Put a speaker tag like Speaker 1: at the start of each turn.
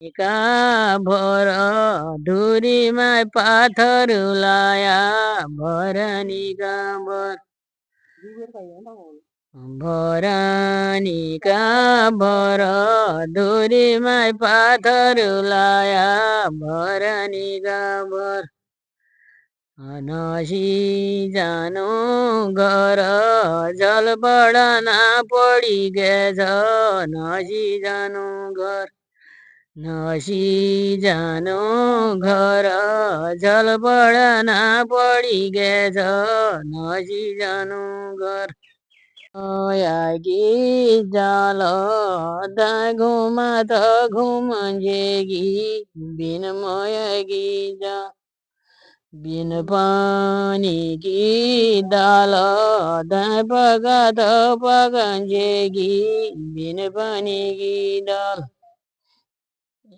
Speaker 1: का भर धुरीमा पाथर लाया भरनी गाभर भरनी भर धुरीमा पाथर लाया भरनी गाभर नसी जानु घर जल बढना पडी गएछ नसी जानु घर नसी जानु घर जल बढना पडी गएछ नसी जानु घर यागी जाल दा घुमा त घुमजेगी बिन मयगी जा बिन पानी की दाल दाँ पका त पकन्जेगी बिन पानी की दाल